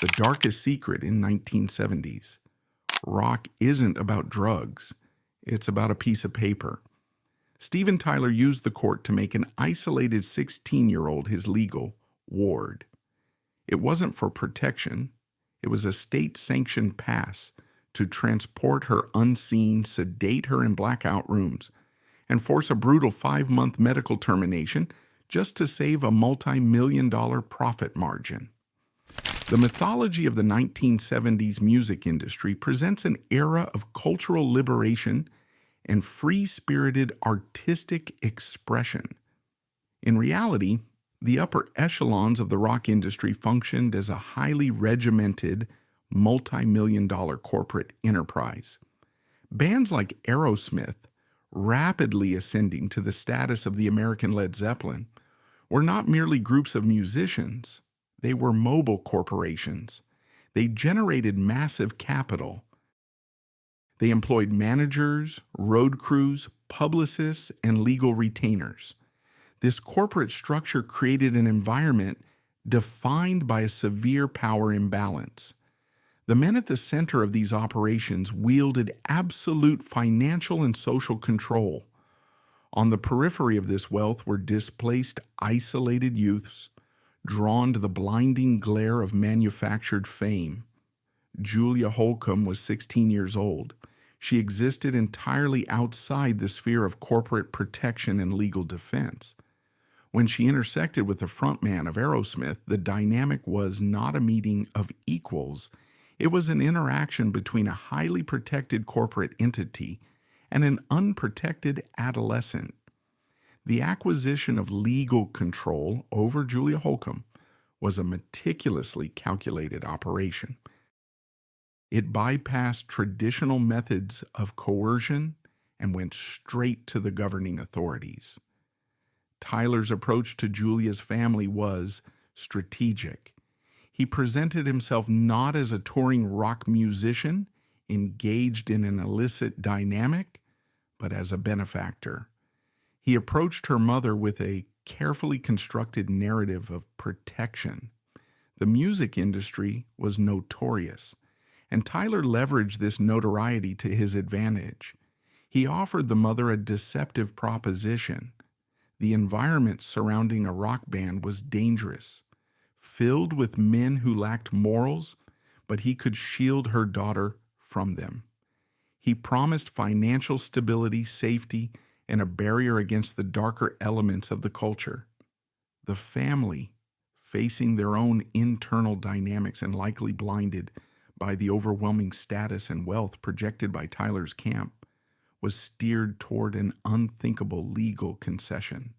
The Darkest Secret in 1970s. Rock isn't about drugs. It's about a piece of paper. Steven Tyler used the court to make an isolated 16-year-old his legal ward. It wasn't for protection. It was a state-sanctioned pass to transport her unseen, sedate her in blackout rooms, and force a brutal 5-month medical termination just to save a multi-million-dollar profit margin. The mythology of the 1970s music industry presents an era of cultural liberation and free-spirited artistic expression. In reality, the upper echelons of the rock industry functioned as a highly regimented, multi-million-dollar corporate enterprise. Bands like Aerosmith, rapidly ascending to the status of the American Led Zeppelin, were not merely groups of musicians. They were mobile corporations. They generated massive capital. They employed managers, road crews, publicists, and legal retainers. This corporate structure created an environment defined by a severe power imbalance. The men at the center of these operations wielded absolute financial and social control. On the periphery of this wealth were displaced, isolated youths, drawn to the blinding glare of manufactured fame. Julia Holcomb was 16 years old. She existed entirely outside the sphere of corporate protection and legal defense. When she intersected with the frontman of Aerosmith, the dynamic was not a meeting of equals. It was an interaction between a highly protected corporate entity and an unprotected adolescent. The acquisition of legal control over Julia Holcomb was a meticulously calculated operation. It bypassed traditional methods of coercion and went straight to the governing authorities. Tyler's approach to Julia's family was strategic. He presented himself not as a touring rock musician engaged in an illicit dynamic, but as a benefactor. He approached her mother with a carefully constructed narrative of protection. The music industry was notorious, and Tyler leveraged this notoriety to his advantage. He offered the mother a deceptive proposition. The environment surrounding a rock band was dangerous, filled with men who lacked morals, but he could shield her daughter from them. He promised financial stability, safety, and a barrier against the darker elements of the culture. The family, facing their own internal dynamics and likely blinded by the overwhelming status and wealth projected by Tyler's camp, was steered toward an unthinkable legal concession.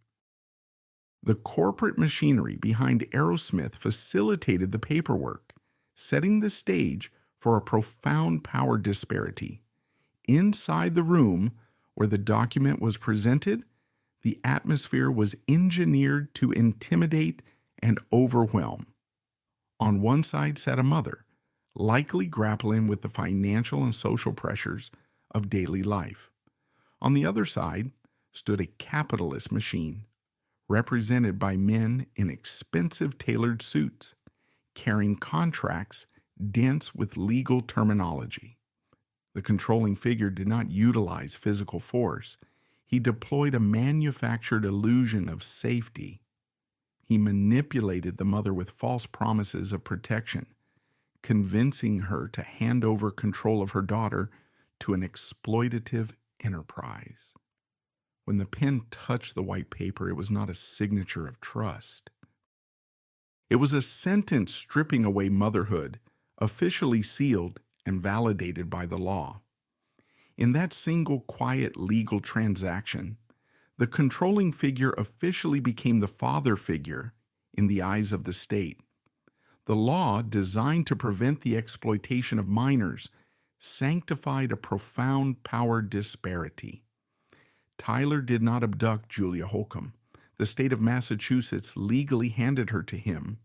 The corporate machinery behind Aerosmith facilitated the paperwork, setting the stage for a profound power disparity. Inside the room where the document was presented, the atmosphere was engineered to intimidate and overwhelm. On one side sat a mother, likely grappling with the financial and social pressures of daily life. On the other side stood a capitalist machine, represented by men in expensive tailored suits, carrying contracts dense with legal terminology. The controlling figure did not utilize physical force. He deployed a manufactured illusion of safety. He manipulated the mother with false promises of protection, convincing her to hand over control of her daughter to an exploitative enterprise. When the pen touched the white paper, it was not a signature of trust. It was a sentence stripping away motherhood, officially sealed and validated by the law. In that single quiet legal transaction, the controlling figure officially became the father figure in the eyes of the state. The law, designed to prevent the exploitation of minors, sanctified a profound power disparity. Tyler did not abduct Julia Holcomb. The state of Massachusetts legally handed her to him.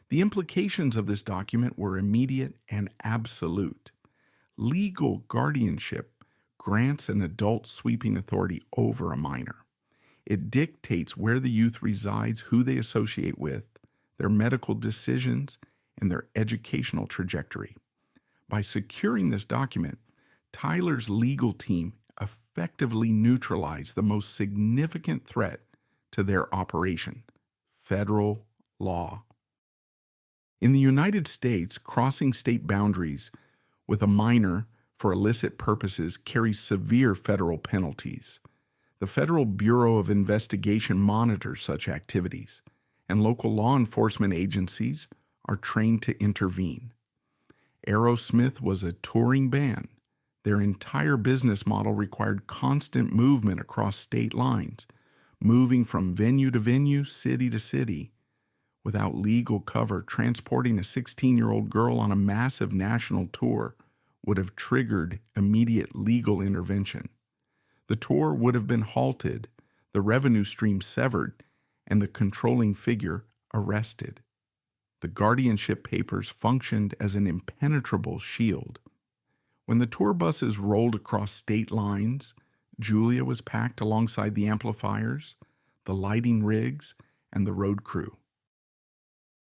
The implications of this document were immediate and absolute. Legal guardianship grants an adult sweeping authority over a minor. It dictates where the youth resides, who they associate with, their medical decisions, and their educational trajectory. By securing this document, Tyler's legal team effectively neutralized the most significant threat to their operation: federal law. In the United States, crossing state boundaries with a minor for illicit purposes carries severe federal penalties. The Federal Bureau of Investigation monitors such activities, and local law enforcement agencies are trained to intervene. Aerosmith was a touring band. Their entire business model required constant movement across state lines, moving from venue to venue, city to city. Without legal cover, transporting a 16-year-old girl on a massive national tour would have triggered immediate legal intervention. The tour would have been halted, the revenue stream severed, and the controlling figure arrested. The guardianship papers functioned as an impenetrable shield. When the tour buses rolled across state lines, Julia was packed alongside the amplifiers, the lighting rigs, and the road crew.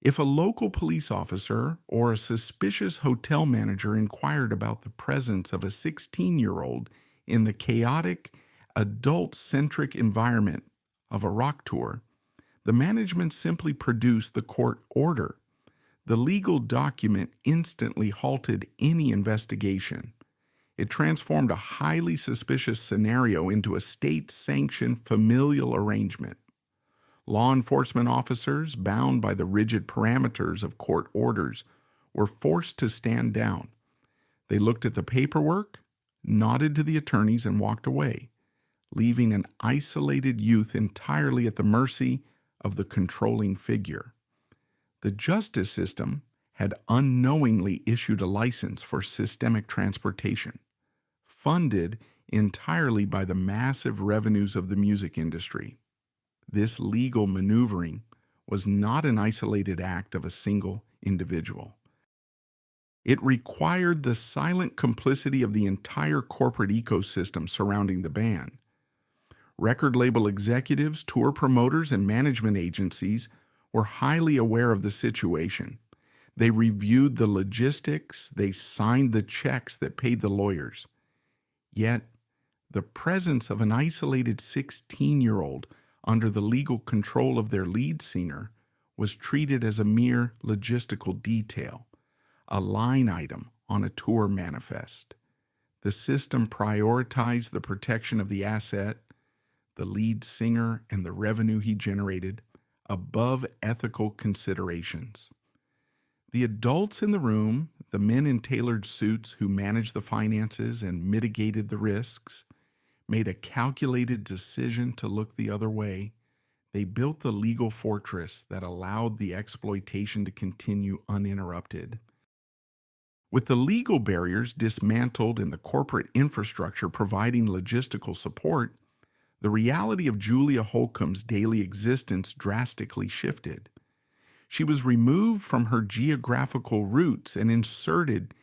If a local police officer or a suspicious hotel manager inquired about the presence of a 16-year-old in the chaotic, adult-centric environment of a rock tour, the management simply produced the court order. The legal document instantly halted any investigation. It transformed a highly suspicious scenario into a state-sanctioned familial arrangement. Law enforcement officers, bound by the rigid parameters of court orders, were forced to stand down. They looked at the paperwork, nodded to the attorneys, and walked away, leaving an isolated youth entirely at the mercy of the controlling figure. The justice system had unknowingly issued a license for systemic transportation, funded entirely by the massive revenues of the music industry. This legal maneuvering was not an isolated act of a single individual. It required the silent complicity of the entire corporate ecosystem surrounding the band. Record label executives, tour promoters, and management agencies were highly aware of the situation. They reviewed the logistics, they signed the checks that paid the lawyers. Yet, the presence of an isolated 16-year-old under the legal control of their lead singer was treated as a mere logistical detail, a line item on a tour manifest. The system prioritized the protection of the asset, the lead singer, and the revenue he generated above ethical considerations. The adults in the room, the men in tailored suits who managed the finances and mitigated the risks, made a calculated decision to look the other way. They built the legal fortress that allowed the exploitation to continue uninterrupted. With the legal barriers dismantled and the corporate infrastructure providing logistical support, the reality of Julia Holcomb's daily existence drastically shifted. She was removed from her geographical roots and inserted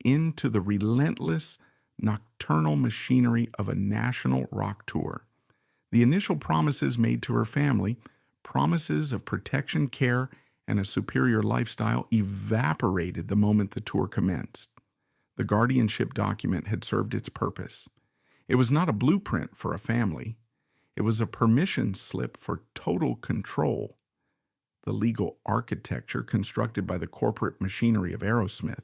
into the relentless, nocturnal machinery of a national rock tour. The initial promises made to her family, promises of protection, care, and a superior lifestyle, evaporated the moment the tour commenced. The guardianship document had served its purpose. It was not a blueprint for a family. It was a permission slip for total control. The legal architecture constructed by the corporate machinery of Aerosmith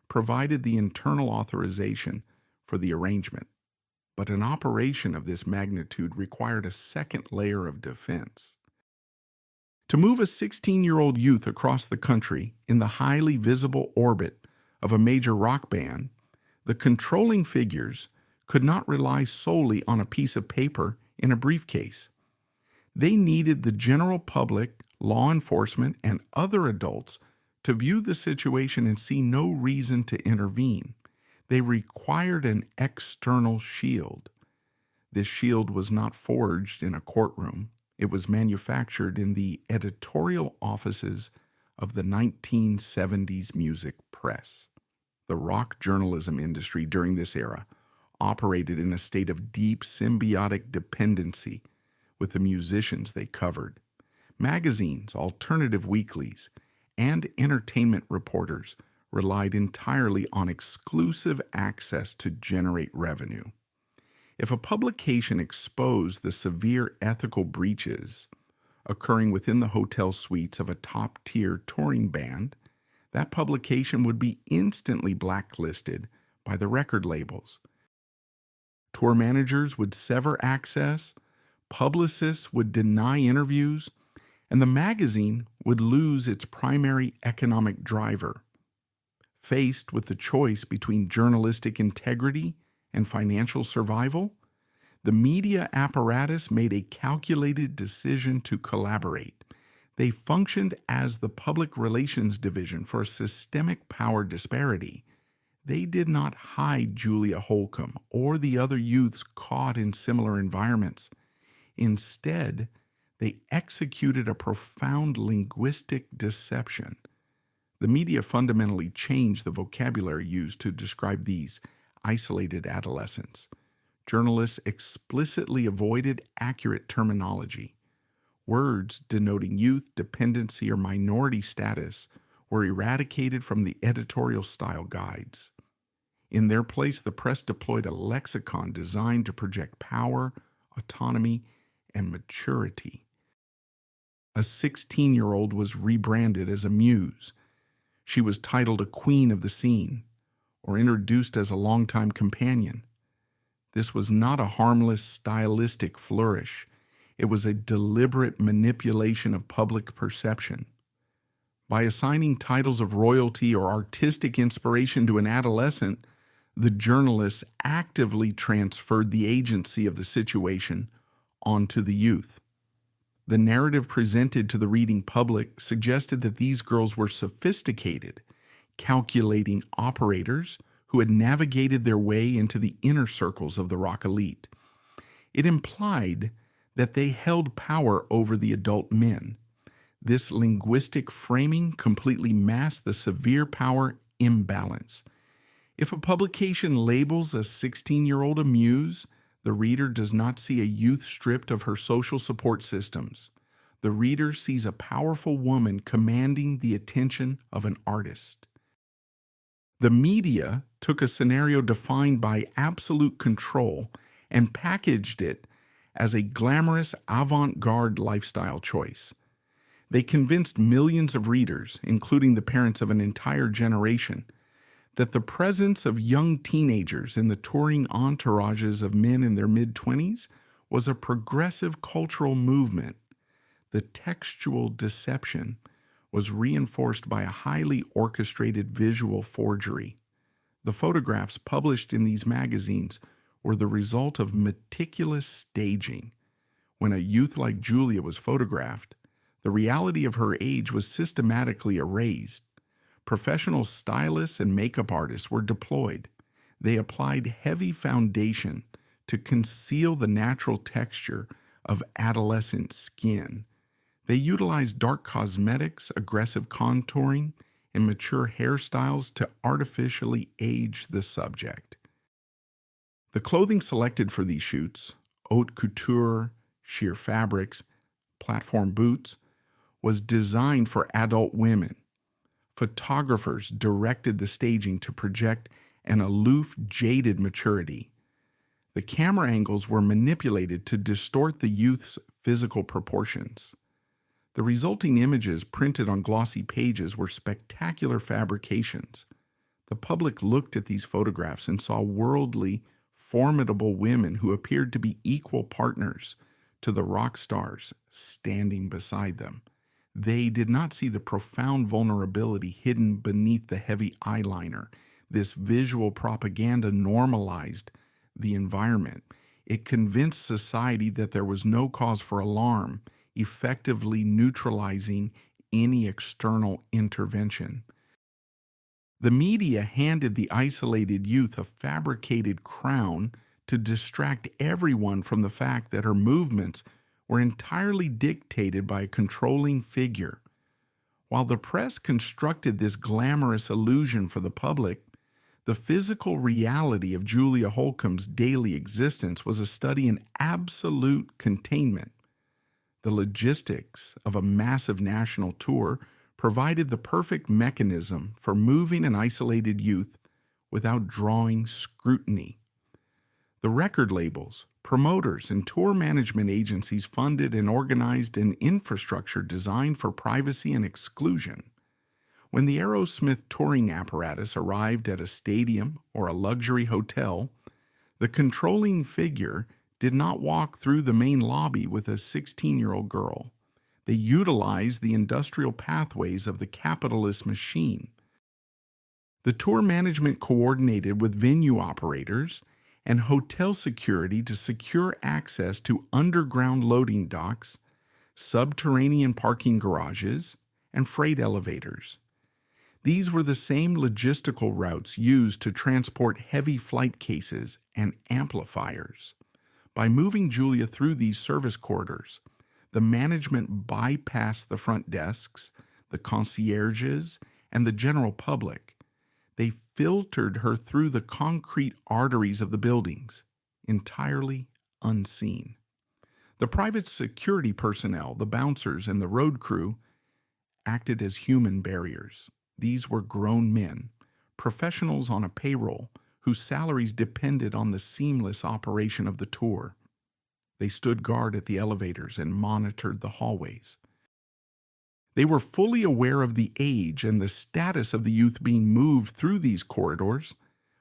provided the internal authorization for the arrangement, but an operation of this magnitude required a second layer of defense. To move a 16-year-old youth across the country in the highly visible orbit of a major rock band, the controlling figures could not rely solely on a piece of paper in a briefcase. They needed the general public, law enforcement, and other adults to view the situation and see no reason to intervene. They required an external shield. This shield was not forged in a courtroom. It was manufactured in the editorial offices of the 1970s music press. The rock journalism industry during this era operated in a state of deep symbiotic dependency with the musicians they covered. Magazines, alternative weeklies, and entertainment reporters relied entirely on exclusive access to generate revenue. If a publication exposed the severe ethical breaches occurring within the hotel suites of a top-tier touring band, that publication would be instantly blacklisted by the record labels. Tour managers would sever access, publicists would deny interviews, and the magazine would lose its primary economic driver. Faced with the choice between journalistic integrity and financial survival, the media apparatus made a calculated decision to collaborate. They functioned as the public relations division for a systemic power disparity. They did not hide Julia Holcomb or the other youths caught in similar environments. Instead, they executed a profound linguistic deception. The media fundamentally changed the vocabulary used to describe these isolated adolescents. Journalists explicitly avoided accurate terminology. Words denoting youth, dependency, or minority status were eradicated from the editorial style guides. In their place, the press deployed a lexicon designed to project power, autonomy, and maturity. A 16-year-old was rebranded as a muse. She was titled a queen of the scene, or introduced as a longtime companion. This was not a harmless stylistic flourish. It was a deliberate manipulation of public perception. By assigning titles of royalty or artistic inspiration to an adolescent, the journalists actively transferred the agency of the situation onto the youth. The narrative presented to the reading public suggested that these girls were sophisticated, calculating operators who had navigated their way into the inner circles of the rock elite. It implied that they held power over the adult men. This linguistic framing completely masked the severe power imbalance. If a publication labels a 16-year-old a muse, the reader does not see a youth stripped of her social support systems. The reader sees a powerful woman commanding the attention of an artist. The media took a scenario defined by absolute control and packaged it as a glamorous avant-garde lifestyle choice. They convinced millions of readers, including the parents of an entire generation, that the presence of young teenagers in the touring entourages of men in their mid-20s was a progressive cultural movement. The textual deception was reinforced by a highly orchestrated visual forgery. The photographs published in these magazines were the result of meticulous staging. When a youth like Julia was photographed, the reality of her age was systematically erased. Professional stylists and makeup artists were deployed. They applied heavy foundation to conceal the natural texture of adolescent skin. They utilized dark cosmetics, aggressive contouring, and mature hairstyles to artificially age the subject. The clothing selected for these shoots, haute couture, sheer fabrics, platform boots, was designed for adult women. Photographers directed the staging to project an aloof, jaded maturity. The camera angles were manipulated to distort the youth's physical proportions. The resulting images printed on glossy pages were spectacular fabrications. The public looked at these photographs and saw worldly, formidable women who appeared to be equal partners to the rock stars standing beside them. They did not see the profound vulnerability hidden beneath the heavy eyeliner. This visual propaganda normalized the environment. It convinced society that there was no cause for alarm, effectively neutralizing any external intervention. The media handed the isolated youth a fabricated crown to distract everyone from the fact that her movements were entirely dictated by a controlling figure. While the press constructed this glamorous illusion for the public, the physical reality of Julia Holcomb's daily existence was a study in absolute containment. The logistics of a massive national tour provided the perfect mechanism for moving an isolated youth without drawing scrutiny. The record labels, promoters, and tour management agencies funded and organized an infrastructure designed for privacy and exclusion. When the Aerosmith touring apparatus arrived at a stadium or a luxury hotel, the controlling figure did not walk through the main lobby with a 16-year-old girl. They utilized the industrial pathways of the capitalist machine. The tour management coordinated with venue operators and hotel security to secure access to underground loading docks, subterranean parking garages, and freight elevators. These were the same logistical routes used to transport heavy flight cases and amplifiers. By moving Julia through these service corridors, the management bypassed the front desks, the concierges, and the general public. They filtered her through the concrete arteries of the buildings, entirely unseen. The private security personnel, the bouncers, and the road crew acted as human barriers. These were grown men, professionals on a payroll, whose salaries depended on the seamless operation of the tour. They stood guard at the elevators and monitored the hallways. They were fully aware of the age and the status of the youth being moved through these corridors,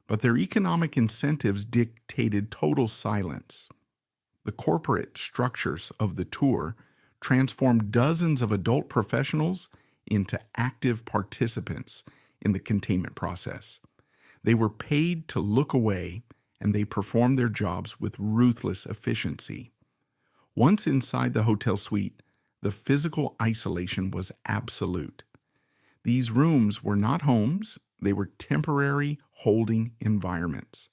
but their economic incentives dictated total silence. The corporate structures of the tour transformed dozens of adult professionals into active participants in the containment process. They were paid to look away, and they performed their jobs with ruthless efficiency. Once inside the hotel suite, the physical isolation was absolute. These rooms were not homes, they were temporary holding environments.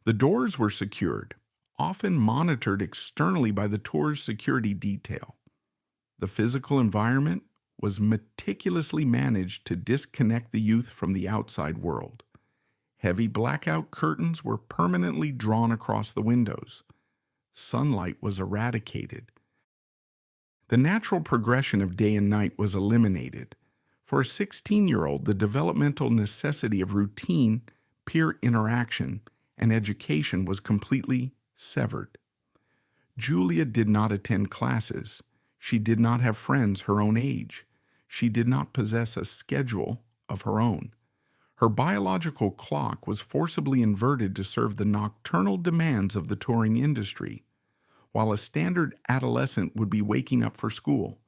The doors were secured, often monitored externally by the tour's security detail. The physical environment was meticulously managed to disconnect the youth from the outside world. Heavy blackout curtains were permanently drawn across the windows. Sunlight was eradicated. The natural progression of day and night was eliminated. For a 16-year-old, the developmental necessity of routine, peer interaction, and education was completely severed. Julia did not attend classes. She did not have friends her own age. She did not possess a schedule of her own. Her biological clock was forcibly inverted to serve the nocturnal demands of the touring industry. While a standard adolescent would be waking up for school,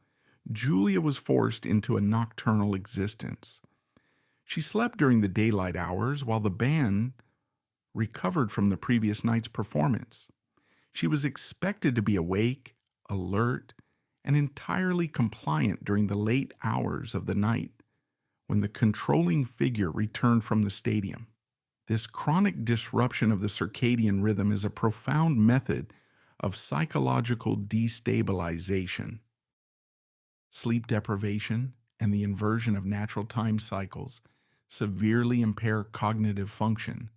Julia was forced into a nocturnal existence. She slept during the daylight hours while the band recovered from the previous night's performance. She was expected to be awake, alert, and entirely compliant during the late hours of the night when the controlling figure returned from the stadium. This chronic disruption of the circadian rhythm is a profound method of psychological destabilization. Sleep deprivation and the inversion of natural time cycles severely impair cognitive function.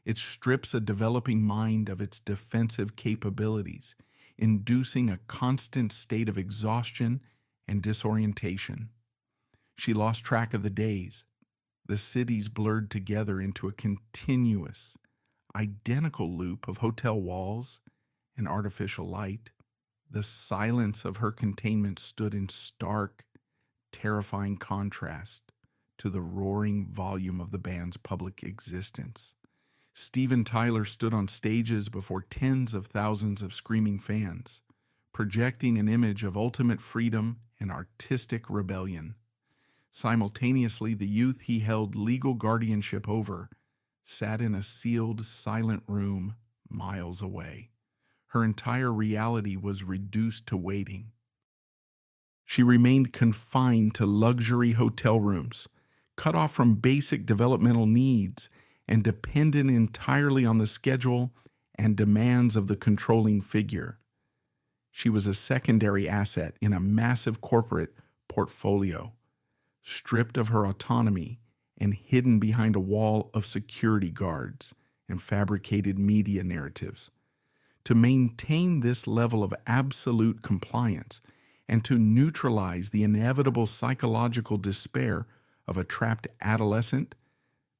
It strips a developing mind of its defensive capabilities, inducing a constant state of exhaustion and disorientation. She lost track of the days. The cities blurred together into a continuous, identical loop of hotel walls and artificial light. The silence of her containment stood in stark, terrifying contrast to the roaring volume of the band's public existence. Steven Tyler stood on stages before tens of thousands of screaming fans, projecting an image of ultimate freedom and artistic rebellion. Simultaneously, the youth he held legal guardianship over sat in a sealed, silent room miles away. Her entire reality was reduced to waiting. She remained confined to luxury hotel rooms, cut off from basic developmental needs, and dependent entirely on the schedule and demands of the controlling figure. She was a secondary asset in a massive corporate portfolio, stripped of her autonomy and hidden behind a wall of security guards and fabricated media narratives. To maintain this level of absolute compliance and to neutralize the inevitable psychological despair of a trapped adolescent,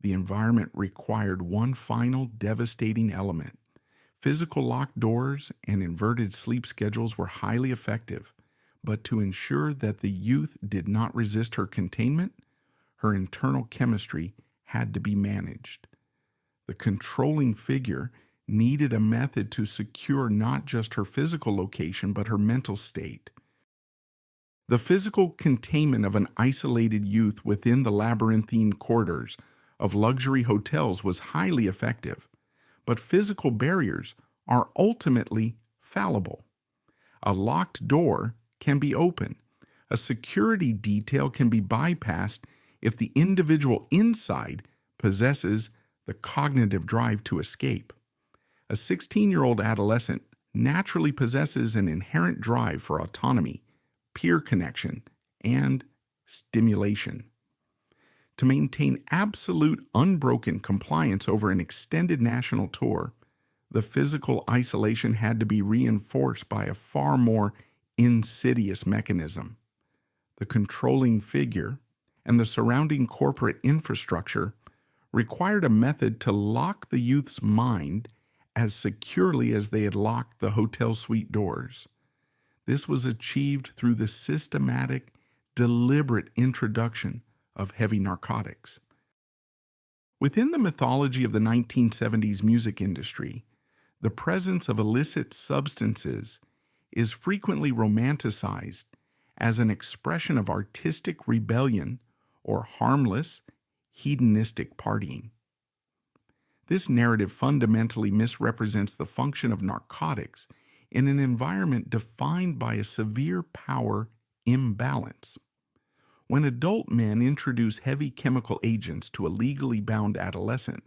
the environment required one final devastating element. Physical locked doors and inverted sleep schedules were highly effective, but to ensure that the youth did not resist her containment, her internal chemistry had to be managed. The controlling figure needed a method to secure not just her physical location, but her mental state. The physical containment of an isolated youth within the labyrinthine corridors of luxury hotels was highly effective, but physical barriers are ultimately fallible. A locked door can be opened. A security detail can be bypassed if the individual inside possesses the cognitive drive to escape. A 16-year-old adolescent naturally possesses an inherent drive for autonomy, peer connection, and stimulation. To maintain absolute unbroken compliance over an extended national tour, the physical isolation had to be reinforced by a far more insidious mechanism. The controlling figure and the surrounding corporate infrastructure required a method to lock the youth's mind as securely as they had locked the hotel suite doors. This was achieved through the systematic, deliberate introduction of heavy narcotics. Within the mythology of the 1970s music industry, the presence of illicit substances is frequently romanticized as an expression of artistic rebellion or harmless, hedonistic partying. This narrative fundamentally misrepresents the function of narcotics in an environment defined by a severe power imbalance. When adult men introduce heavy chemical agents to a legally bound adolescent,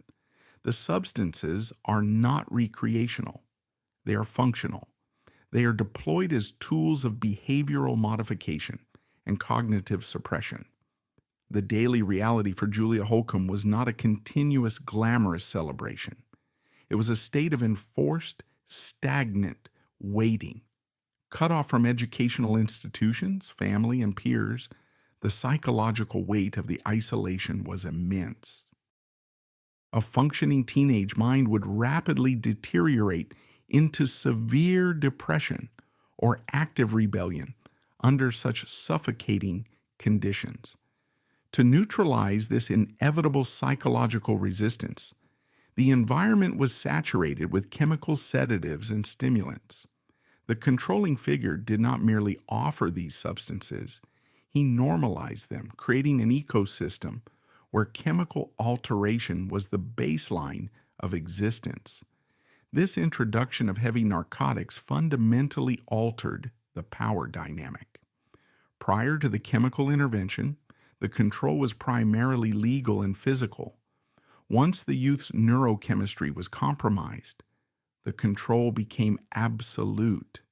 the substances are not recreational. They are functional. They are deployed as tools of behavioral modification and cognitive suppression. The daily reality for Julia Holcomb was not a continuous, glamorous celebration. It was a state of enforced, stagnant waiting. Cut off from educational institutions, family, and peers, the psychological weight of the isolation was immense. A functioning teenage mind would rapidly deteriorate into severe depression or active rebellion under such suffocating conditions. To neutralize this inevitable psychological resistance, the environment was saturated with chemical sedatives and stimulants. The controlling figure did not merely offer these substances, he normalized them, creating an ecosystem where chemical alteration was the baseline of existence. This introduction of heavy narcotics fundamentally altered the power dynamic. Prior to the chemical intervention, the control was primarily legal and physical. Once the youth's neurochemistry was compromised, the control became absolute.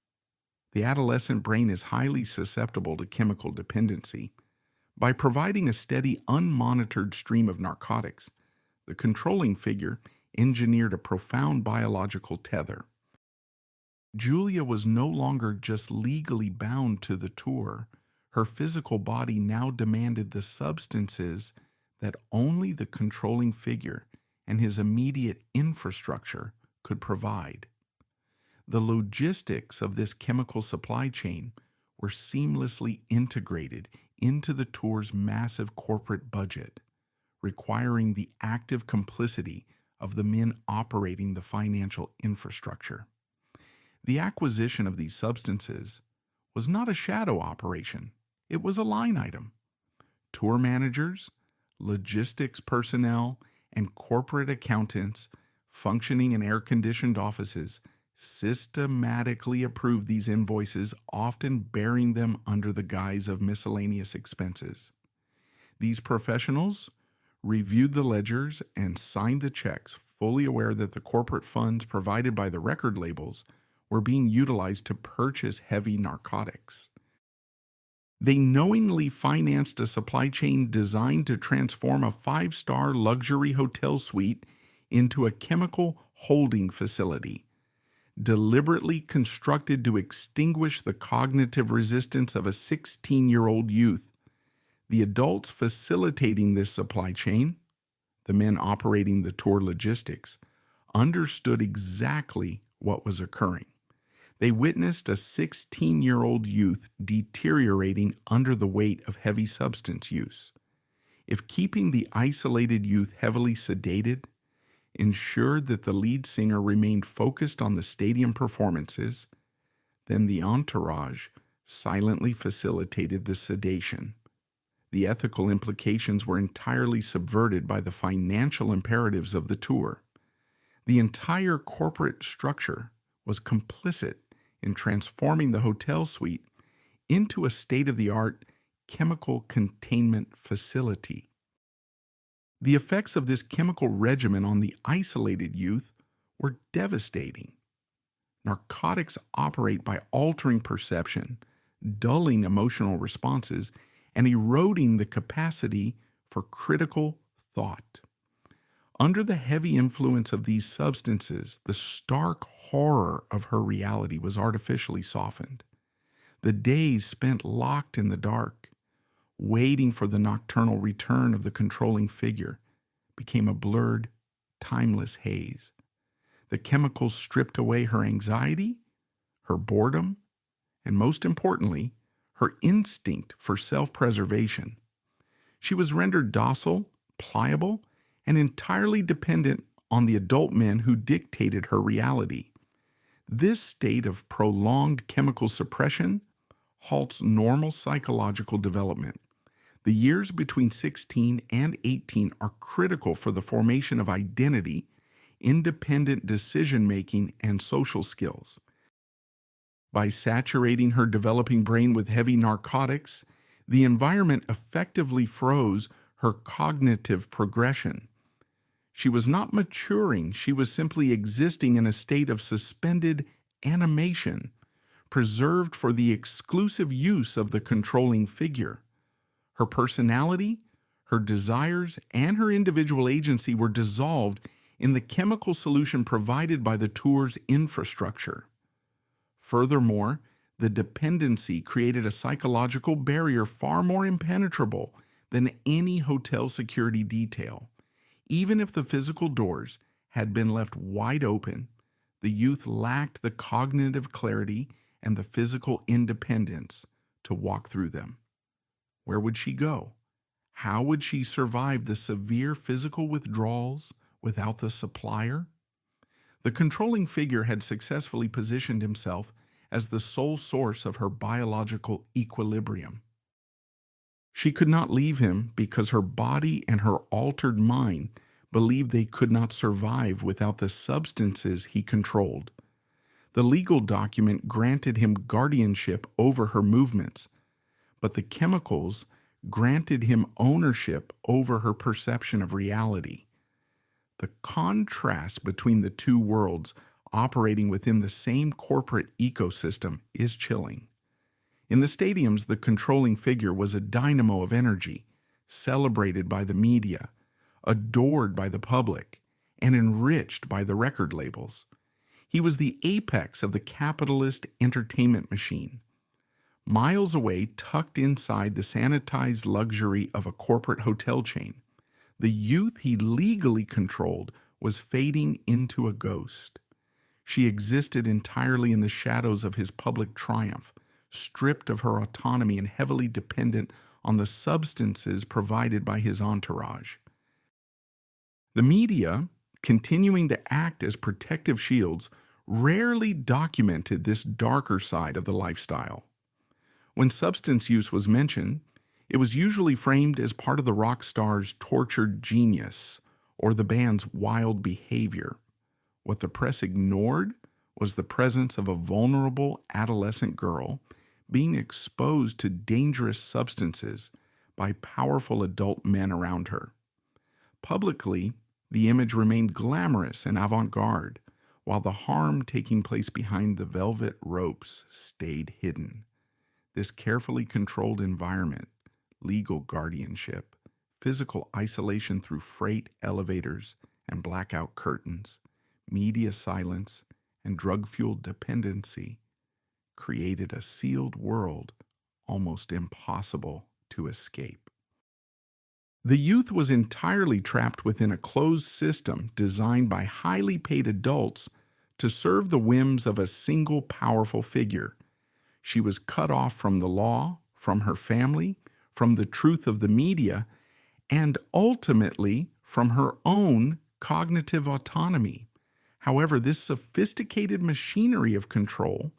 The adolescent brain is highly susceptible to chemical dependency. By providing a steady, unmonitored stream of narcotics, the controlling figure engineered a profound biological tether. Julia was no longer just legally bound to the tour. Her physical body now demanded the substances that only the controlling figure and his immediate infrastructure could provide. The logistics of this chemical supply chain were seamlessly integrated into the tour's massive corporate budget, requiring the active complicity of the men operating the financial infrastructure. The acquisition of these substances was not a shadow operation. It was a line item. Tour managers, logistics personnel, and corporate accountants functioning in air-conditioned offices systematically approved these invoices, often bearing them under the guise of miscellaneous expenses. These professionals reviewed the ledgers and signed the checks, fully aware that the corporate funds provided by the record labels were being utilized to purchase heavy narcotics. They knowingly financed a supply chain designed to transform a 5-star luxury hotel suite into a chemical holding facility. deliberately constructed to extinguish the cognitive resistance of a 16-year-old youth. The adults facilitating this supply chain, the men operating the tour logistics, understood exactly what was occurring. They witnessed a 16-year-old youth deteriorating under the weight of heavy substance use. If keeping the isolated youth heavily sedated ensured that the lead singer remained focused on the stadium performances, then the entourage silently facilitated the sedation. The ethical implications were entirely subverted by the financial imperatives of the tour. The entire corporate structure was complicit in transforming the hotel suite into a state-of-the-art chemical containment facility. The effects of this chemical regimen on the isolated youth were devastating. Narcotics operate by altering perception, dulling emotional responses, and eroding the capacity for critical thought. Under the heavy influence of these substances, the stark horror of her reality was artificially softened. The days spent locked in the dark, waiting for the nocturnal return of the controlling figure, became a blurred, timeless haze. The chemicals stripped away her anxiety, her boredom, and most importantly, her instinct for self-preservation. She was rendered docile, pliable, and entirely dependent on the adult men who dictated her reality. This state of prolonged chemical suppression halts normal psychological development. The years between 16 and 18 are critical for the formation of identity, independent decision-making, and social skills. By saturating her developing brain with heavy narcotics, the environment effectively froze her cognitive progression. She was not maturing, she was simply existing in a state of suspended animation, preserved for the exclusive use of the controlling figure. Her personality, her desires, and her individual agency were dissolved in the chemical solution provided by the tour's infrastructure. Furthermore, the dependency created a psychological barrier far more impenetrable than any hotel security detail. Even if the physical doors had been left wide open, the youth lacked the cognitive clarity and the physical independence to walk through them. Where would she go? How would she survive the severe physical withdrawals without the supplier? The controlling figure had successfully positioned himself as the sole source of her biological equilibrium. She could not leave him because her body and her altered mind believed they could not survive without the substances he controlled. The legal document granted him guardianship over her movements, but the chemicals granted him ownership over her perception of reality. The contrast between the two worlds operating within the same corporate ecosystem is chilling. In the stadiums, the controlling figure was a dynamo of energy, celebrated by the media, adored by the public, and enriched by the record labels. He was the apex of the capitalist entertainment machine. Miles away, tucked inside the sanitized luxury of a corporate hotel chain, the youth he legally controlled was fading into a ghost. She existed entirely in the shadows of his public triumph, stripped of her autonomy and heavily dependent on the substances provided by his entourage. The media, continuing to act as protective shields, rarely documented this darker side of the lifestyle. When substance use was mentioned, it was usually framed as part of the rock star's tortured genius or the band's wild behavior. What the press ignored was the presence of a vulnerable adolescent girl being exposed to dangerous substances by powerful adult men around her. Publicly, the image remained glamorous and avant-garde, while the harm taking place behind the velvet ropes stayed hidden. This carefully controlled environment, legal guardianship, physical isolation through freight elevators and blackout curtains, media silence, and drug-fueled dependency created a sealed world almost impossible to escape. The youth was entirely trapped within a closed system designed by highly paid adults to serve the whims of a single powerful figure. She was cut off from the law, from her family, from the truth of the media, and ultimately from her own cognitive autonomy. However, this sophisticated machinery of control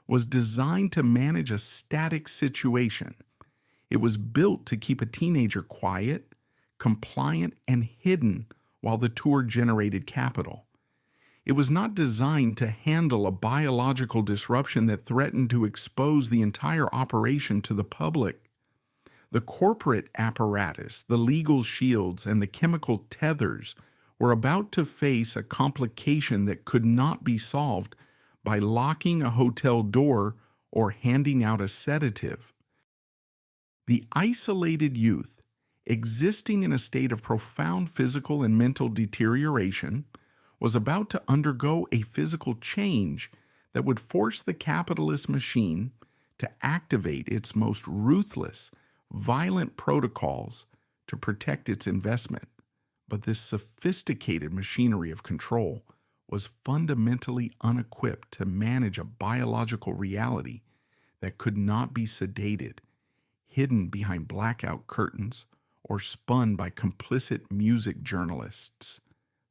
was designed to manage a static situation. It was built to keep a teenager quiet, compliant, and hidden while the tour generated capital. It was not designed to handle a biological disruption that threatened to expose the entire operation to the public. The corporate apparatus, the legal shields, and the chemical tethers were about to face a complication that could not be solved by locking a hotel door or handing out a sedative. The isolated youth, existing in a state of profound physical and mental deterioration, was about to undergo a physical change that would force the capitalist machine to activate its most ruthless, violent protocols to protect its investment. But this sophisticated machinery of control was fundamentally unequipped to manage a biological reality that could not be sedated, hidden behind blackout curtains, or spun by complicit music journalists,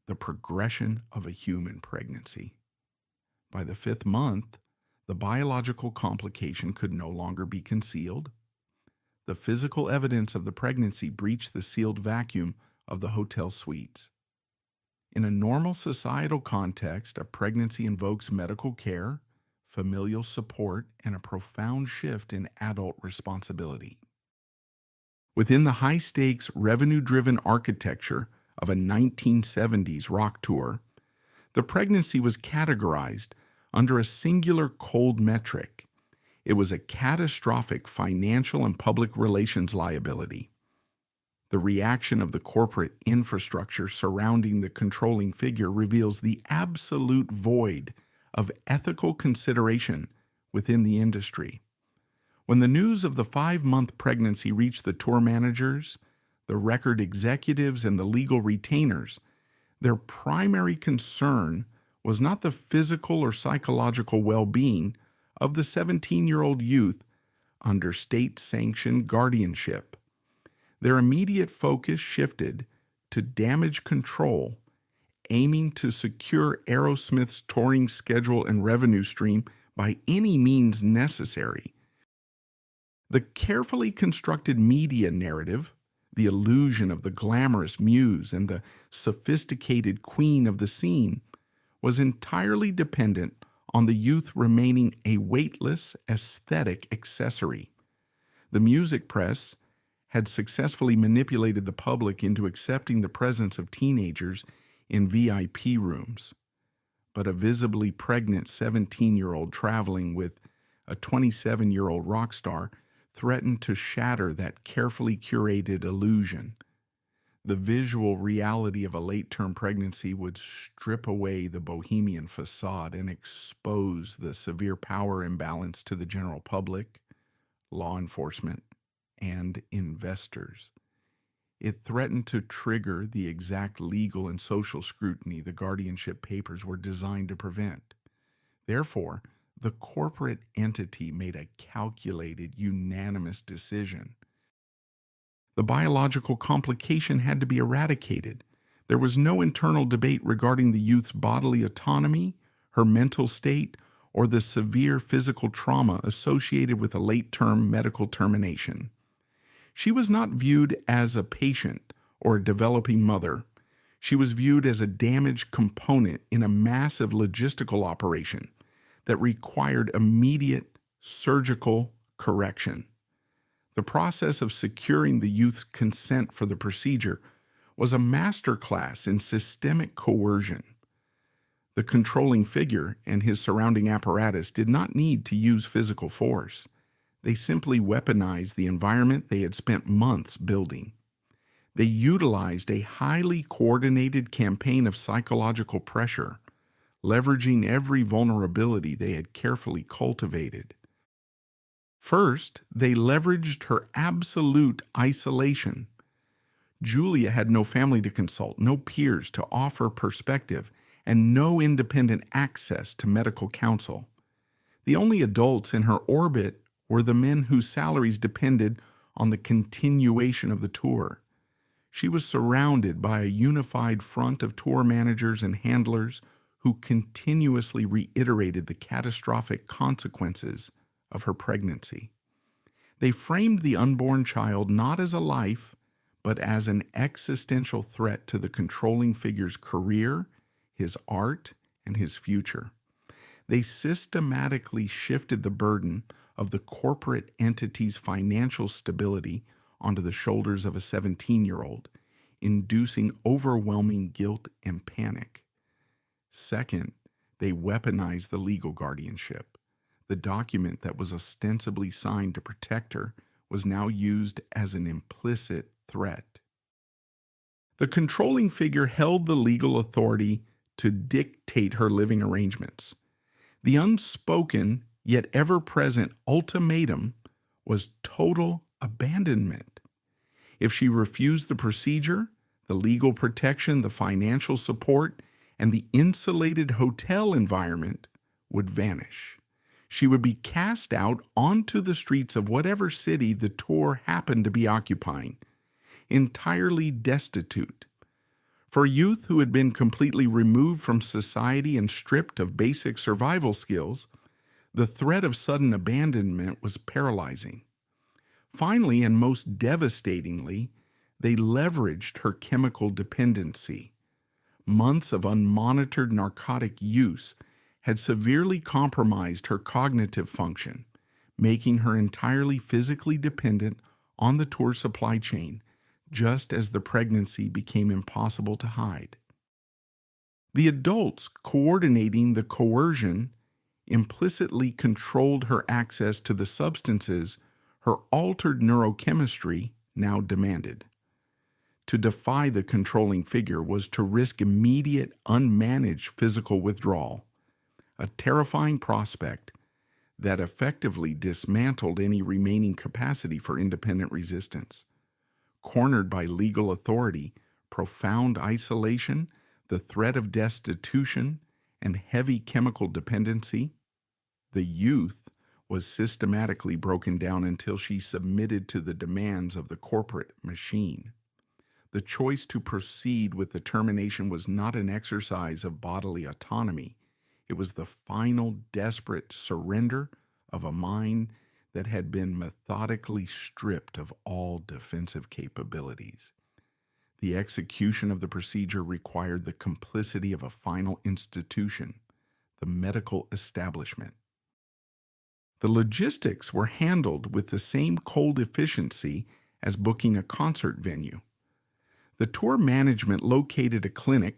the progression of a human pregnancy. By the 5th month, the biological complication could no longer be concealed. The physical evidence of the pregnancy breached the sealed vacuum of the hotel suites. In a normal societal context, a pregnancy invokes medical care, familial support, and a profound shift in adult responsibility. Within the high-stakes, revenue-driven architecture of a 1970s rock tour, the pregnancy was categorized under a singular cold metric. It was a catastrophic financial and public relations liability. The reaction of the corporate infrastructure surrounding the controlling figure reveals the absolute void of ethical consideration within the industry. When the news of the 5-month pregnancy reached the tour managers, the record executives, and the legal retainers, their primary concern was not the physical or psychological well-being of the 17-year-old youth under state-sanctioned guardianship. Their immediate focus shifted to damage control, aiming to secure Aerosmith's touring schedule and revenue stream by any means necessary. The carefully constructed media narrative, the illusion of the glamorous muse and the sophisticated queen of the scene, was entirely dependent on the youth remaining a weightless, aesthetic accessory. The music press had successfully manipulated the public into accepting the presence of teenagers in VIP rooms. But a visibly pregnant 17-year-old traveling with a 27-year-old rock star threatened to shatter that carefully curated illusion. The visual reality of a late-term pregnancy would strip away the bohemian facade and expose the severe power imbalance to the general public, law enforcement, and investors. It threatened to trigger the exact legal and social scrutiny the guardianship papers were designed to prevent. Therefore, the corporate entity made a calculated, unanimous decision. The biological complication had to be eradicated. There was no internal debate regarding the youth's bodily autonomy, her mental state, or the severe physical trauma associated with a late-term medical termination. She was not viewed as a patient or a developing mother. She was viewed as a damaged component in a massive logistical operation that required immediate surgical correction. The process of securing the youth's consent for the procedure was a masterclass in systemic coercion. The controlling figure and his surrounding apparatus did not need to use physical force. They simply weaponized the environment they had spent months building. They utilized a highly coordinated campaign of psychological pressure, leveraging every vulnerability they had carefully cultivated. First, they leveraged her absolute isolation. Julia had no family to consult, no peers to offer perspective, and no independent access to medical counsel. The only adults in her orbit were the men whose salaries depended on the continuation of the tour. She was surrounded by a unified front of tour managers and handlers who continuously reiterated the catastrophic consequences of her pregnancy. They framed the unborn child not as a life, but as an existential threat to the controlling figure's career, his art, and his future. They systematically shifted the burden of the corporate entity's financial stability onto the shoulders of a 17-year-old, inducing overwhelming guilt and panic. Second, they weaponized the legal guardianship. The document that was ostensibly signed to protect her was now used as an implicit threat. The controlling figure held the legal authority to dictate her living arrangements. The unspoken yet ever-present ultimatum was total abandonment. If she refused the procedure, the legal protection, the financial support, and the insulated hotel environment would vanish. She would be cast out onto the streets of whatever city the tour happened to be occupying, entirely destitute. For youth who had been completely removed from society and stripped of basic survival skills, the threat of sudden abandonment was paralyzing. Finally, and most devastatingly, they leveraged her chemical dependency. Months of unmonitored narcotic use had severely compromised her cognitive function, making her entirely physically dependent on the tour supply chain, just as the pregnancy became impossible to hide. The adults coordinating the coercion implicitly controlled her access to the substances her altered neurochemistry now demanded. To defy the controlling figure was to risk immediate, unmanaged physical withdrawal, a terrifying prospect that effectively dismantled any remaining capacity for independent resistance. Cornered by legal authority, profound isolation, the threat of destitution, and heavy chemical dependency, the youth was systematically broken down until she submitted to the demands of the corporate machine. The choice to proceed with the termination was not an exercise of bodily autonomy. It was the final desperate surrender of a mind that had been methodically stripped of all defensive capabilities. The execution of the procedure required the complicity of a final institution, the medical establishment. The logistics were handled with the same cold efficiency as booking a concert venue. The tour management located a clinic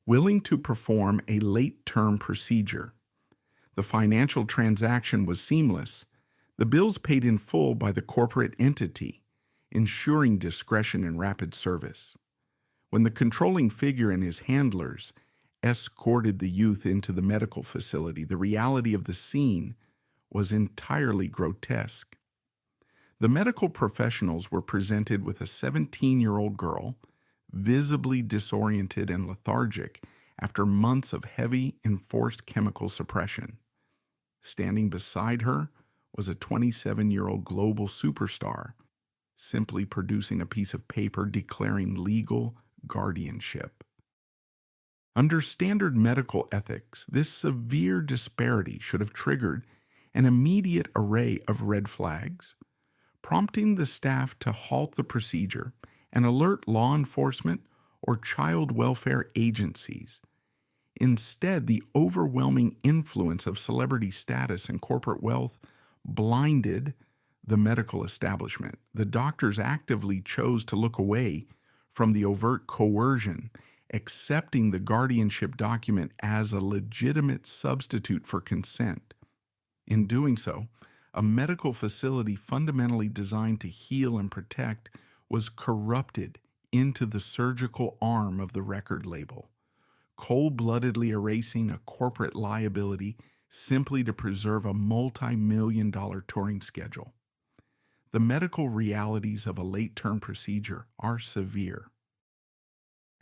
willing to perform a late-term procedure. The financial transaction was seamless, the bills paid in full by the corporate entity, ensuring discretion and rapid service. When the controlling figure and his handlers escorted the youth into the medical facility, the reality of the scene was entirely grotesque. The medical professionals were presented with a 17-year-old girl, visibly disoriented and lethargic after months of heavy, enforced chemical suppression. Standing beside her was a 27-year-old global superstar, simply producing a piece of paper declaring legal guardianship. Under standard medical ethics, this severe disparity should have triggered an immediate array of red flags, prompting the staff to halt the procedure and alert law enforcement or child welfare agencies. Instead, the overwhelming influence of celebrity status and corporate wealth blinded the medical establishment. The doctors actively chose to look away from the overt coercion, accepting the guardianship document as a legitimate substitute for consent. In doing so, a medical facility fundamentally designed to heal and protect was corrupted into the surgical arm of the record label. cold-bloodedly erasing a corporate liability simply to preserve a multi-million-dollar touring schedule. The medical realities of a late-term procedure are severe.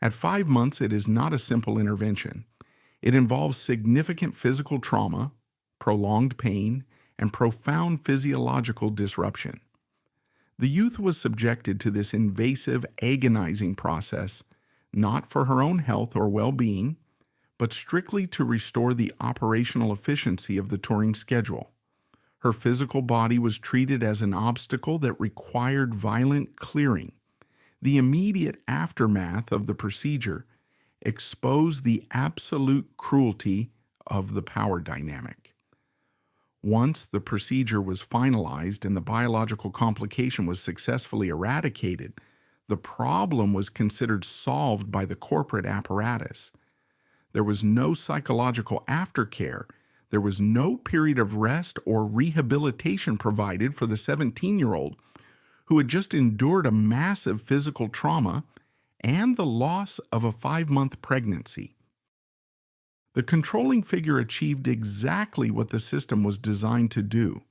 At 5 months, it is not a simple intervention. It involves significant physical trauma, prolonged pain, and profound physiological disruption. The youth was subjected to this invasive, agonizing process, not for her own health or well-being, but strictly to restore the operational efficiency of the touring schedule. Her physical body was treated as an obstacle that required violent clearing. The immediate aftermath of the procedure exposed the absolute cruelty of the power dynamic. Once the procedure was finalized and the biological complication was successfully eradicated, the problem was considered solved by the corporate apparatus. There was no psychological aftercare. There was no period of rest or rehabilitation provided for the 17-year-old who had just endured a massive physical trauma and the loss of a 5-month pregnancy. The controlling figure achieved exactly what the system was designed to do.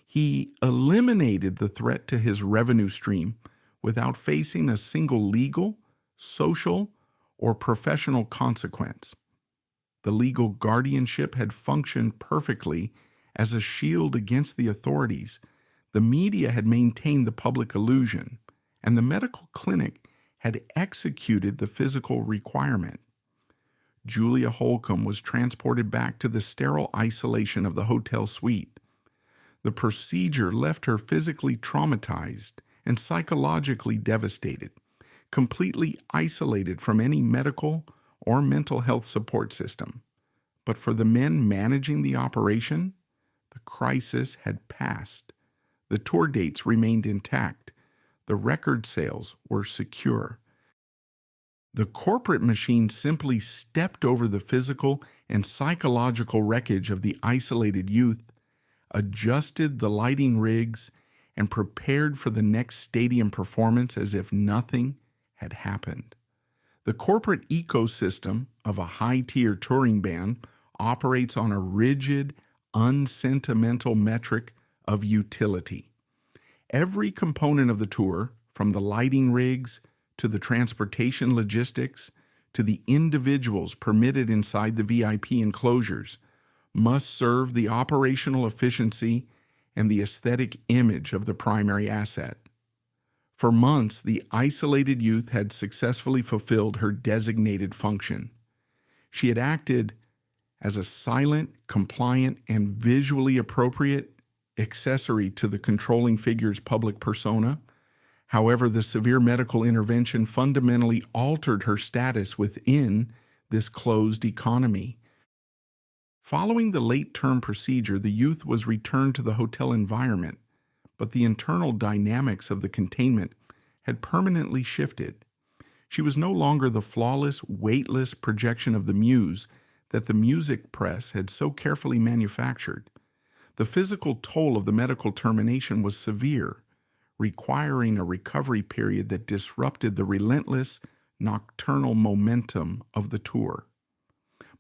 He eliminated the threat to his revenue stream without facing a single legal, social, or professional consequence. The legal guardianship had functioned perfectly as a shield against the authorities. The media had maintained the public illusion, and the medical clinic had executed the physical requirement. Julia Holcomb was transported back to the sterile isolation of the hotel suite. The procedure left her physically traumatized and psychologically devastated, completely isolated from any medical or mental health support system. But for the men managing the operation, the crisis had passed. The tour dates remained intact. The record sales were secure. The corporate machine simply stepped over the physical and psychological wreckage of the isolated youth, adjusted the lighting rigs, and prepared for the next stadium performance as if nothing had happened. The corporate ecosystem of a high-tier touring band operates on a rigid, unsentimental metric of utility. Every component of the tour, from the lighting rigs to the transportation logistics to the individuals permitted inside the VIP enclosures, must serve the operational efficiency and the aesthetic image of the primary asset. For months, the isolated youth had successfully fulfilled her designated function. She had acted as a silent, compliant, and visually appropriate accessory to the controlling figure's public persona. However, the severe medical intervention fundamentally altered her status within this closed economy. Following the late-term procedure, the youth was returned to the hotel environment, but the internal dynamics of the containment had permanently shifted. She was no longer the flawless, weightless projection of the muse that the music press had so carefully manufactured. The physical toll of the medical termination was severe, requiring a recovery period that disrupted the relentless, nocturnal momentum of the tour.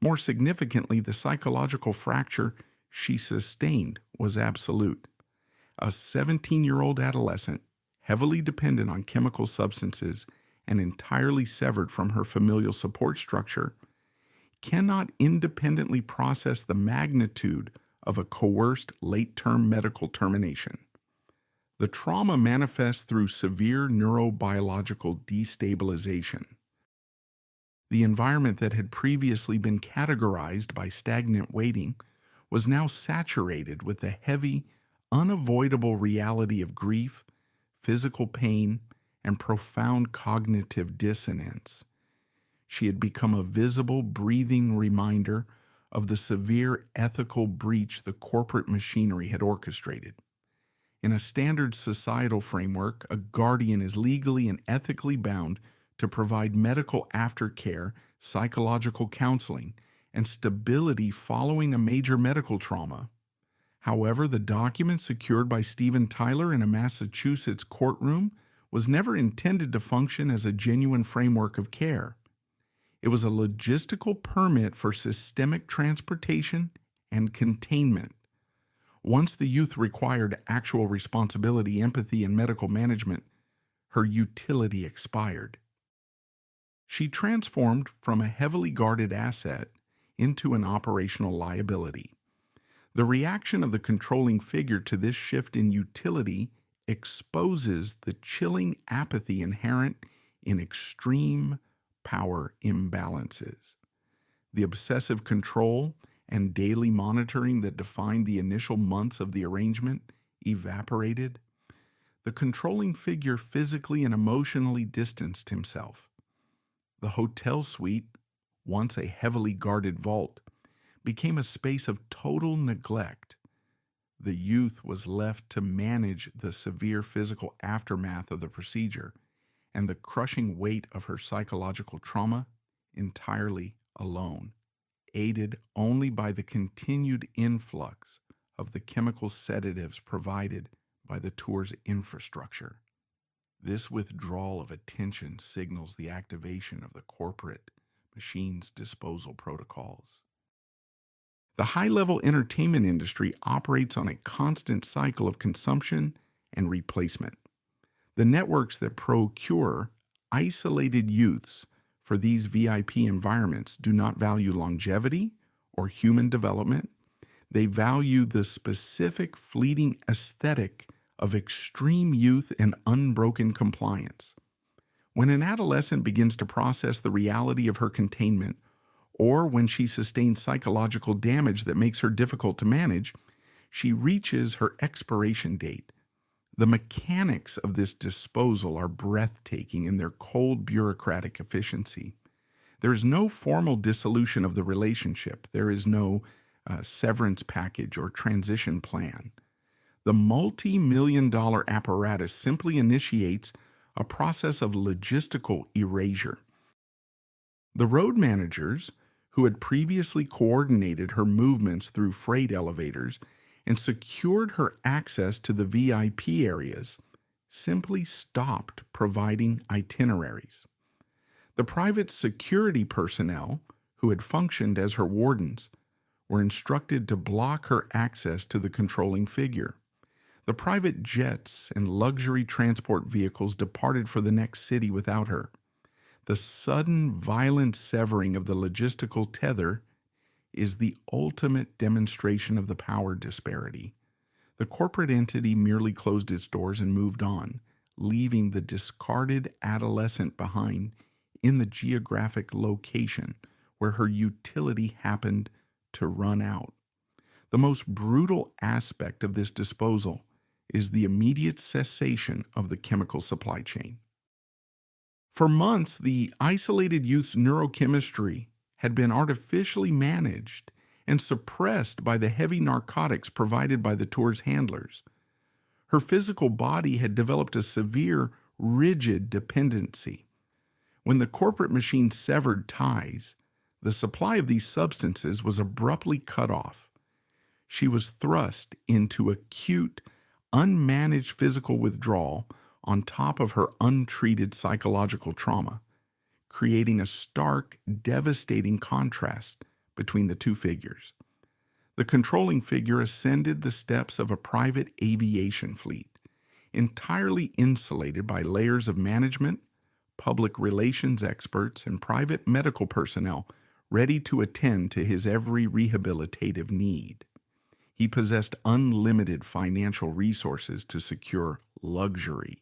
More significantly, the psychological fracture she sustained was absolute. A 17-year-old adolescent, heavily dependent on chemical substances and entirely severed from her familial support structure, cannot independently process the magnitude of a coerced late-term medical termination. The trauma manifests through severe neurobiological destabilization. The environment that had previously been categorized by stagnant waiting was now saturated with the heavy, unavoidable reality of grief, physical pain, and profound cognitive dissonance. She had become a visible, breathing reminder of the severe ethical breach the corporate machinery had orchestrated. In a standard societal framework, a guardian is legally and ethically bound to provide medical aftercare, psychological counseling, and stability following a major medical trauma. However, the document secured by Steven Tyler in a Massachusetts courtroom was never intended to function as a genuine framework of care. It was a logistical permit for systemic transportation and containment. Once the youth required actual responsibility, empathy, and medical management, her utility expired. She transformed from a heavily guarded asset into an operational liability. The reaction of the controlling figure to this shift in utility exposes the chilling apathy inherent in extreme power imbalances. The obsessive control and daily monitoring that defined the initial months of the arrangement evaporated. The controlling figure physically and emotionally distanced himself. The hotel suite, once a heavily guarded vault, became a space of total neglect. The youth was left to manage the severe physical aftermath of the procedure and the crushing weight of her psychological trauma entirely alone, aided only by the continued influx of the chemical sedatives provided by the tour's infrastructure. This withdrawal of attention signals the activation of the corporate machine's disposal protocols. The high-level entertainment industry operates on a constant cycle of consumption and replacement. The networks that procure isolated youths for these VIP environments do not value longevity or human development. They value the specific fleeting aesthetic of extreme youth and unbroken compliance. When an adolescent begins to process the reality of her containment, or when she sustains psychological damage that makes her difficult to manage, she reaches her expiration date. The mechanics of this disposal are breathtaking in their cold bureaucratic efficiency. There is no formal dissolution of the relationship. There is no severance package or transition plan. The multi-million-dollar apparatus simply initiates a process of logistical erasure. The road managers, who had previously coordinated her movements through freight elevators and secured her access to the VIP areas, simply stopped providing itineraries. The private security personnel, who had functioned as her wardens, were instructed to block her access to the controlling figure. The private jets and luxury transport vehicles departed for the next city without her. The sudden, violent severing of the logistical tether is the ultimate demonstration of the power disparity. The corporate entity merely closed its doors and moved on, leaving the discarded adolescent behind in the geographic location where her utility happened to run out. The most brutal aspect of this disposal is the immediate cessation of the chemical supply chain. For months, the isolated youth's neurochemistry had been artificially managed and suppressed by the heavy narcotics provided by the tour's handlers. Her physical body had developed a severe, rigid dependency. When the corporate machine severed ties, the supply of these substances was abruptly cut off. She was thrust into acute, unmanaged physical withdrawal on top of her untreated psychological trauma, creating a stark, devastating contrast between the two figures. The controlling figure ascended the steps of a private aviation fleet, entirely insulated by layers of management, public relations experts, and private medical personnel ready to attend to his every rehabilitative need. He possessed unlimited financial resources to secure luxury,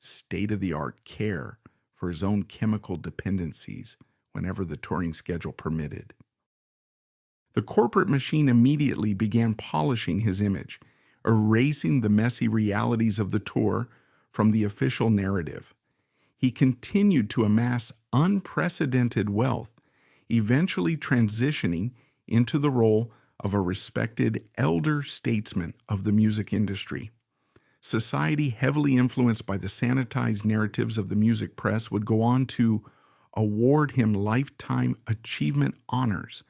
state-of-the-art care for his own chemical dependencies whenever the touring schedule permitted. The corporate machine immediately began polishing his image, erasing the messy realities of the tour from the official narrative. He continued to amass unprecedented wealth, eventually transitioning into the role of a respected elder statesman of the music industry. Society, heavily influenced by the sanitized narratives of the music press, would go on to award him lifetime achievement honors,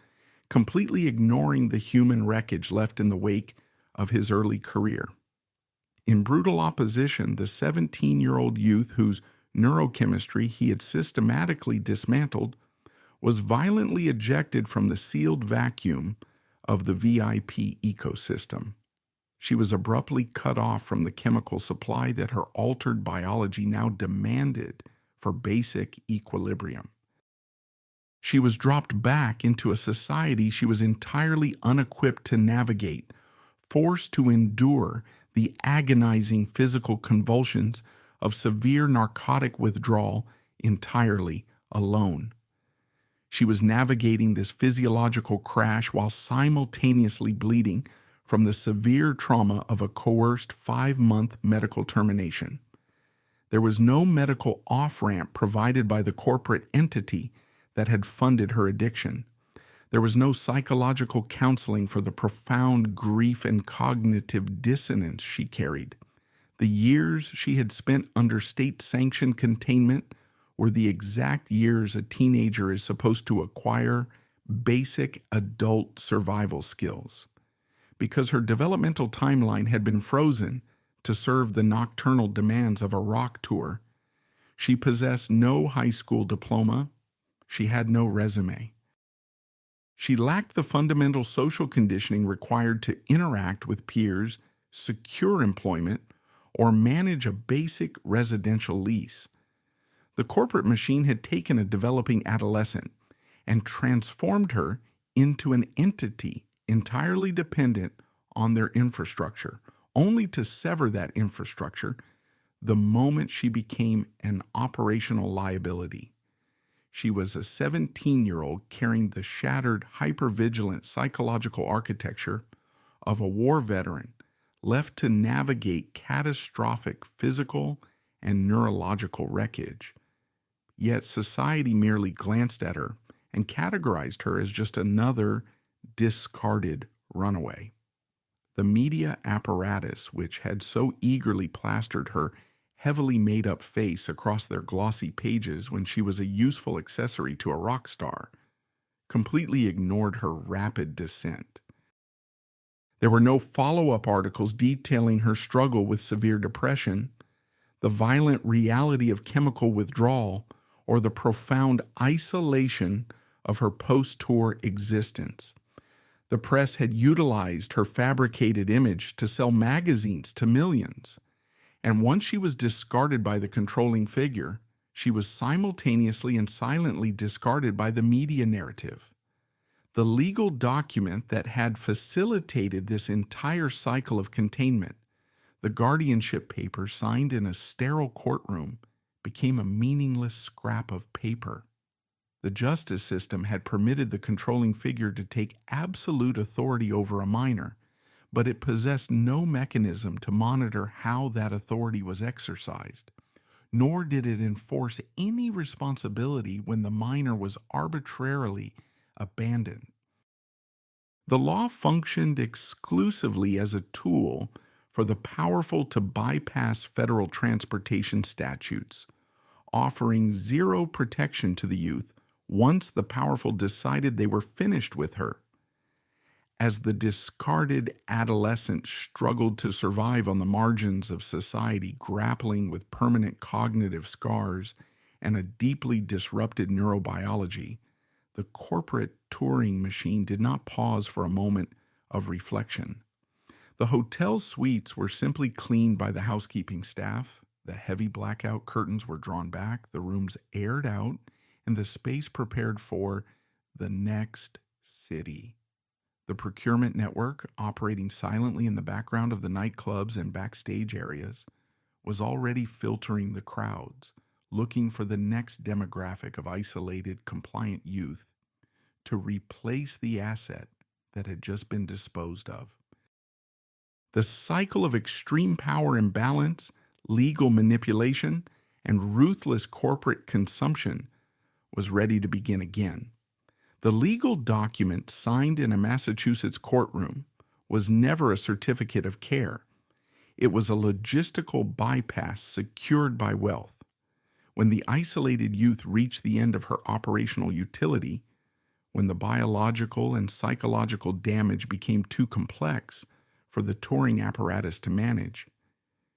completely ignoring the human wreckage left in the wake of his early career. In brutal opposition, the 17-year-old youth whose neurochemistry he had systematically dismantled was violently ejected from the sealed vacuum of the VIP ecosystem. She was abruptly cut off from the chemical supply that her altered biology now demanded for basic equilibrium. She was dropped back into a society she was entirely unequipped to navigate, forced to endure the agonizing physical convulsions of severe narcotic withdrawal entirely alone. She was navigating this physiological crash while simultaneously bleeding from the severe trauma of a coerced 5-month medical termination. There was no medical off-ramp provided by the corporate entity that had funded her addiction. There was no psychological counseling for the profound grief and cognitive dissonance she carried. The years she had spent under state-sanctioned containment were the exact years a teenager is supposed to acquire basic adult survival skills. Because her developmental timeline had been frozen to serve the nocturnal demands of a rock tour, she possessed no high school diploma. She had no resume. She lacked the fundamental social conditioning required to interact with peers, secure employment, or manage a basic residential lease. The corporate machine had taken a developing adolescent and transformed her into an entity entirely dependent on their infrastructure, only to sever that infrastructure the moment she became an operational liability. She was a 17-year-old carrying the shattered, hypervigilant psychological architecture of a war veteran left to navigate catastrophic physical and neurological wreckage. Yet society merely glanced at her and categorized her as just another discarded runaway. The media apparatus, which had so eagerly plastered her heavily made-up face across their glossy pages when she was a useful accessory to a rock star, completely ignored her rapid descent. There were no follow-up articles detailing her struggle with severe depression, the violent reality of chemical withdrawal, or the profound isolation of her post-tour existence. The press had utilized her fabricated image to sell magazines to millions. And once she was discarded by the controlling figure, she was simultaneously and silently discarded by the media narrative. The legal document that had facilitated this entire cycle of containment, the guardianship paper signed in a sterile courtroom, became a meaningless scrap of paper. The justice system had permitted the controlling figure to take absolute authority over a minor, but it possessed no mechanism to monitor how that authority was exercised, nor did it enforce any responsibility when the minor was arbitrarily abandoned. The law functioned exclusively as a tool for the powerful to bypass federal transportation statutes, offering zero protection to the youth once the powerful decided they were finished with her. As the discarded adolescent struggled to survive on the margins of society, grappling with permanent cognitive scars and a deeply disrupted neurobiology, the corporate touring machine did not pause for a moment of reflection. The hotel suites were simply cleaned by the housekeeping staff, the heavy blackout curtains were drawn back, the rooms aired out, and the space prepared for the next city. The procurement network, operating silently in the background of the nightclubs and backstage areas, was already filtering the crowds, looking for the next demographic of isolated, compliant youth to replace the asset that had just been disposed of. The cycle of extreme power imbalance, legal manipulation, and ruthless corporate consumption was ready to begin again. The legal document signed in a Massachusetts courtroom was never a certificate of care. It was a logistical bypass secured by wealth. When the isolated youth reached the end of her operational utility, when the biological and psychological damage became too complex for the touring apparatus to manage,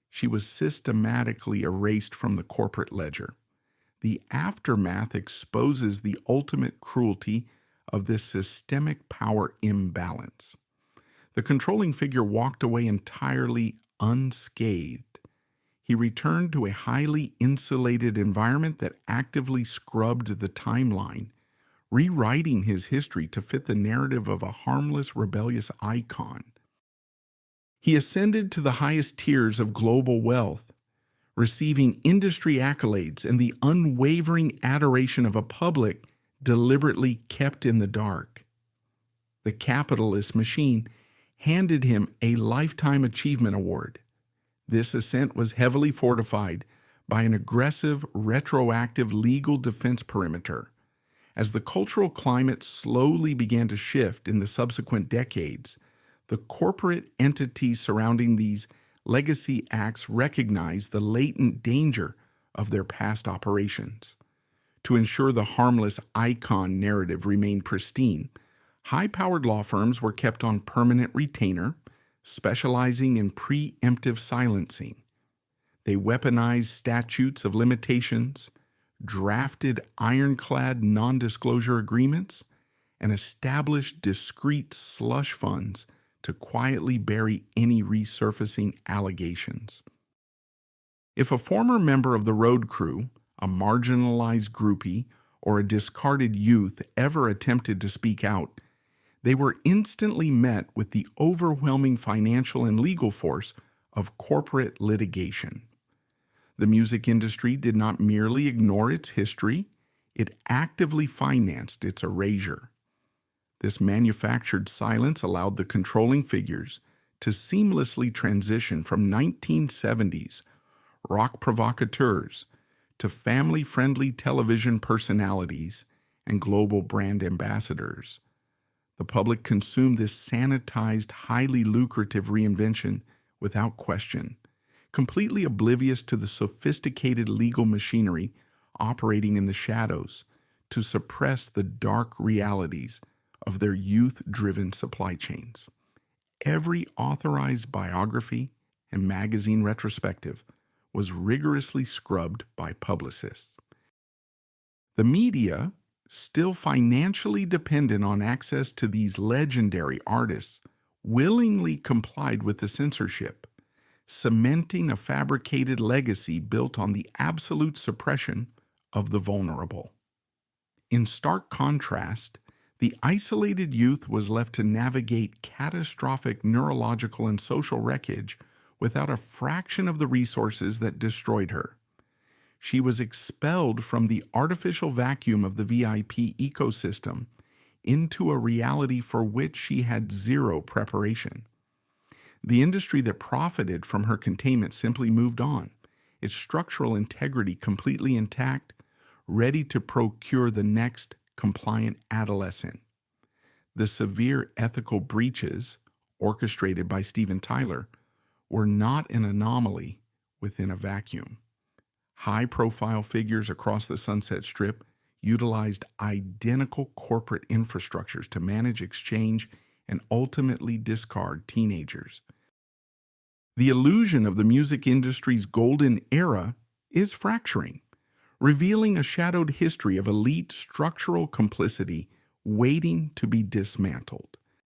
she was systematically erased from the corporate ledger, The aftermath exposes the ultimate cruelty of this systemic power imbalance. The controlling figure walked away entirely unscathed. He returned to a highly insulated environment that actively scrubbed the timeline, rewriting his history to fit the narrative of a harmless, rebellious icon. He ascended to the highest tiers of global wealth, receiving industry accolades and the unwavering adoration of a public deliberately kept in the dark. The capitalist machine handed him a Lifetime Achievement Award. This ascent was heavily fortified by an aggressive, retroactive legal defense perimeter. As the cultural climate slowly began to shift in the subsequent decades, the corporate entities surrounding these legacy acts recognized the latent danger of their past operations. To ensure the harmless icon narrative remained pristine, high-powered law firms were kept on permanent retainer, specializing in preemptive silencing. They weaponized statutes of limitations, drafted ironclad non-disclosure agreements, and established discrete slush funds to quietly bury any resurfacing allegations. If a former member of the road crew, a marginalized groupie, or a discarded youth ever attempted to speak out, they were instantly met with the overwhelming financial and legal force of corporate litigation. The music industry did not merely ignore its history, it actively financed its erasure. This manufactured silence allowed the controlling figures to seamlessly transition from 1970s rock provocateurs to family-friendly television personalities and global brand ambassadors. The public consumed this sanitized, highly lucrative reinvention without question, completely oblivious to the sophisticated legal machinery operating in the shadows to suppress the dark realities of their youth-driven supply chains. Every authorized biography and magazine retrospective was rigorously scrubbed by publicists. The media, still financially dependent on access to these legendary artists, willingly complied with the censorship, cementing a fabricated legacy built on the absolute suppression of the vulnerable. In stark contrast, the isolated youth was left to navigate catastrophic neurological and social wreckage without a fraction of the resources that destroyed her. She was expelled from the artificial vacuum of the VIP ecosystem into a reality for which she had zero preparation. The industry that profited from her containment simply moved on, its structural integrity completely intact, ready to procure the next compliant adolescent. The severe ethical breaches, orchestrated by Steven Tyler, were not an anomaly within a vacuum. High-profile figures across the Sunset Strip utilized identical corporate infrastructures to manage, exchange, and ultimately discard teenagers. The illusion of the music industry's golden era is fracturing, revealing a shadowed history of elite structural complicity waiting to be dismantled.